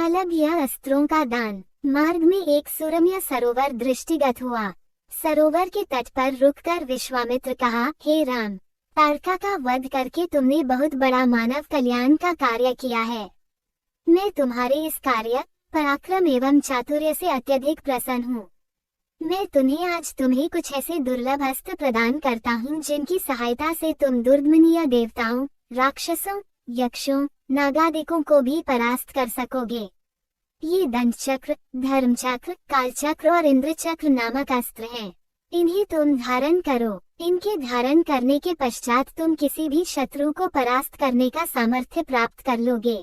फलब यह अस्त्रों का दान। मार्ग में एक सुरम्य सरोवर दृष्टिगत हुआ। सरोवर के तट पर रुककर विश्वामित्र कहा, हे राम, तारका का वध करके तुमने बहुत बड़ा मानव कल्याण का कार्य किया है। मैं तुम्हारे इस कार्य, पराक्रम एवं चातुर्य से अत्यधिक प्रसन्न हूँ। मैं तुम्हें कुछ ऐसे दुर्लभ अस्त्र प्रदान करता हूँ जिनकी सहायता से तुम दुर्दमनीय देवताओं, राक्षसों, यक्षों, नागादिकों को भी परास्त कर सकोगे। ये दंड चक्र, धर्म चक्र, काल चक्र और इंद्र चक्र नामक अस्त्र हैं। इन्हें तुम धारण करो। इनके धारण करने के पश्चात तुम किसी भी शत्रु को परास्त करने का सामर्थ्य प्राप्त कर लोगे।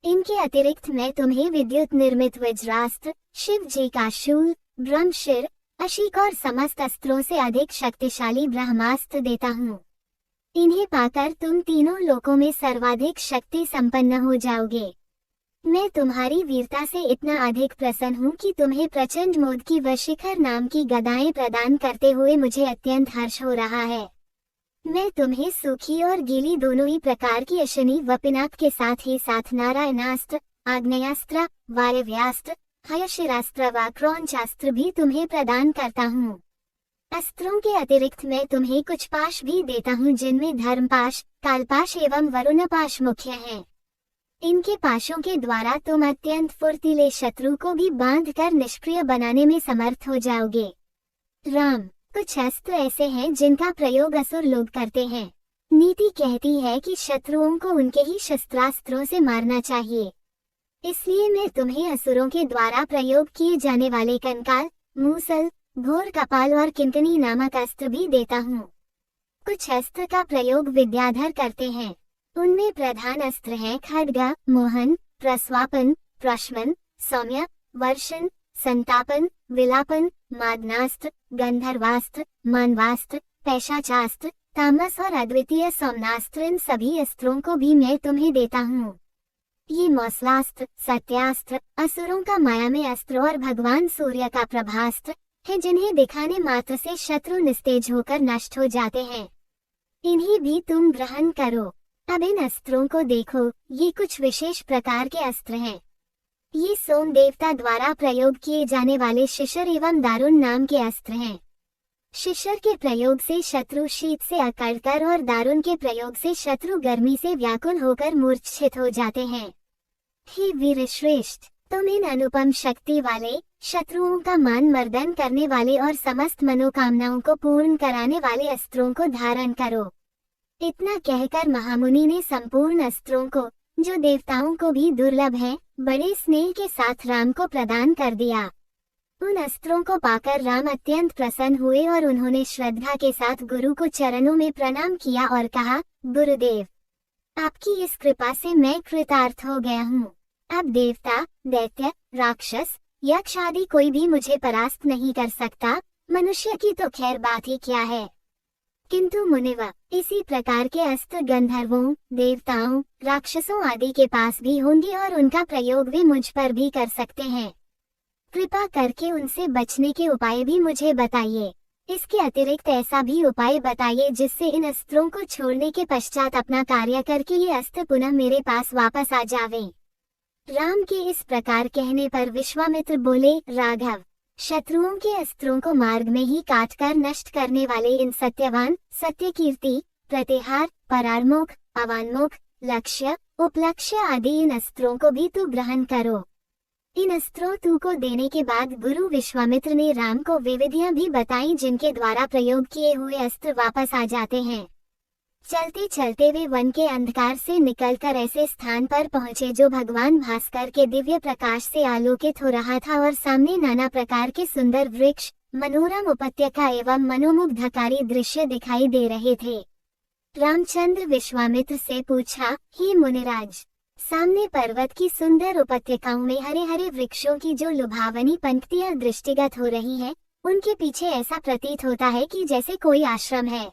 इनके अतिरिक्त मैं तुम्हें विद्युत निर्मित वज्रास्त्र, शिव जी का शूल, ब्रह्मशिर, अशीक और समस्त अस्त्रों से अधिक शक्तिशाली ब्रह्मास्त्र देता हूँ। इन्हें पाकर तुम तीनों लोकों में सर्वाधिक शक्ति संपन्न हो जाओगे। मैं तुम्हारी वीरता से इतना अधिक प्रसन्न हूँ कि तुम्हें प्रचंड मोद की वशिखर नाम की गदाएं प्रदान करते हुए मुझे अत्यंत हर्ष हो रहा है। मैं तुम्हें सूखी और गीली दोनों ही प्रकार की अशनि व पिनाक के साथ ही साथ नारायणास्त्र, आग्नेयास्त्र, वायव्यास्त्र, हयशिरास्त्र व क्रौंचास्त्र भी तुम्हें प्रदान करता हूँ। अस्त्रों के अतिरिक्त मैं तुम्हें कुछ पाश भी देता हूँ जिनमें धर्मपाश, कालपाश एवं वरुणपाश मुख्य हैं। इनके पाशों के द्वारा तुम अत्यंत फुर्तीले शत्रु को भी बांधकर निष्क्रिय बनाने में समर्थ हो जाओगे। राम, कुछ अस्त्र ऐसे हैं जिनका प्रयोग असुर लोग करते हैं। नीति कहती है कि शत्रुओं को उनके ही शस्त्रास्त्रों से मारना चाहिए। इसलिए मैं तुम्हें असुरों के द्वारा प्रयोग किए जाने वाले कंकाल, मूसल, घोर कपाल और किंकनी नामक अस्त्र भी देता हूँ। कुछ अस्त्र का प्रयोग विद्याधर करते हैं। उनमें प्रधान अस्त्र हैं खड्ग, मोहन, प्रस्वापन, प्रश्मन, सौम्य, वर्षण, संतापन, विलापन, मादनास्त्र, गंधर्वास्त्र, मानवास्त्र, पैशाचास्त्र, तामस और अद्वितीय सौम्नास्त्र। इन सभी अस्त्रों को भी मैं तुम्हें देता हूँ। ये मौसलास्त्र, सत्यास्त्र, असुरों का मायामय अस्त्र और भगवान सूर्य का प्रभास्त्र है जिन्हें दिखाने मात्र से शत्रु निस्तेज होकर नष्ट हो जाते हैं। इन्हें भी तुम ग्रहण करो। अब इन अस्त्रों को देखो, ये कुछ विशेष प्रकार के अस्त्र हैं। ये सोम देवता द्वारा प्रयोग किए जाने वाले शिशर एवं दारुण नाम के अस्त्र हैं। शिशर के प्रयोग से शत्रु शीत से अकड़कर और दारुण के प्रयोग से शत्रु गर्मी से व्याकुल होकर मूर्छित हो जाते हैं। हे वीर श्रेष्ठ, तुम इन अनुपम शक्ति वाले, शत्रुओं का मान मर्दन करने वाले और समस्त मनोकामनाओं को पूर्ण कराने वाले अस्त्रों को धारण करो। इतना कहकर महामुनि ने संपूर्ण अस्त्रों को, जो देवताओं को भी दुर्लभ हैं, बड़े स्नेह के साथ राम को प्रदान कर दिया। उन अस्त्रों को पाकर राम अत्यंत प्रसन्न हुए और उन्होंने श्रद्धा के साथ गुरु को चरणों में प्रणाम किया और कहा, गुरुदेव, आपकी इस कृपा से मैं कृतार्थ हो गया हूँ। अब देवता, दैत्य, राक्षस, यक्ष आदि कोई भी मुझे परास्त नहीं कर सकता। मनुष्य की तो खैर बात ही क्या है, किंतु मुनिव, इसी प्रकार के अस्त्र गंधर्वों, देवताओं, राक्षसों आदि के पास भी होंगे और उनका प्रयोग वे मुझ पर भी कर सकते हैं। कृपा करके उनसे बचने के उपाय भी मुझे बताइए। इसके अतिरिक्त ऐसा भी उपाय बताइए जिससे इन अस्त्रों को छोड़ने के पश्चात अपना कार्य करके ये अस्त्र पुनः मेरे पास वापस आ जावें। राम के इस प्रकार कहने पर विश्वामित्र बोले, राघव, शत्रुओं के अस्त्रों को मार्ग में ही काटकर नष्ट करने वाले इन सत्यवान, सत्यकीर्ति, प्रतिहार, परारमुख, अवान्मुख, लक्ष्य, उपलक्ष्य आदि इन अस्त्रों को भी तू ग्रहण करो। इन अस्त्रों तू को देने के बाद गुरु विश्वामित्र ने राम को वे विधियां भी बताई जिनके द्वारा प्रयोग किए हुए अस्त्र वापस आ जाते हैं। चलते चलते वे वन के अंधकार से निकलकर ऐसे स्थान पर पहुँचे जो भगवान भास्कर के दिव्य प्रकाश से आलोकित हो रहा था और सामने नाना प्रकार के सुंदर वृक्ष, मनोरम उपत्यका एवं मनोमुग्धकारी दृश्य दिखाई दे रहे थे। रामचंद्र विश्वामित्र से पूछा, हे मुनिराज, सामने पर्वत की सुंदर उपत्यकाओं में हरे हरे वृक्षों की जो लुभावनी पंक्तियां दृष्टिगत हो रही हैं, उनके पीछे ऐसा प्रतीत होता है कि जैसे कोई आश्रम है।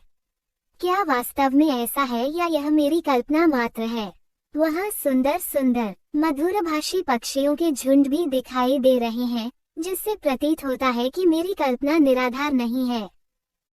क्या वास्तव में ऐसा है या यह मेरी कल्पना मात्र है? वहाँ सुंदर सुंदर मधुरभाषी पक्षियों के झुंड भी दिखाई दे रहे हैं, जिससे प्रतीत होता है कि मेरी कल्पना निराधार नहीं है।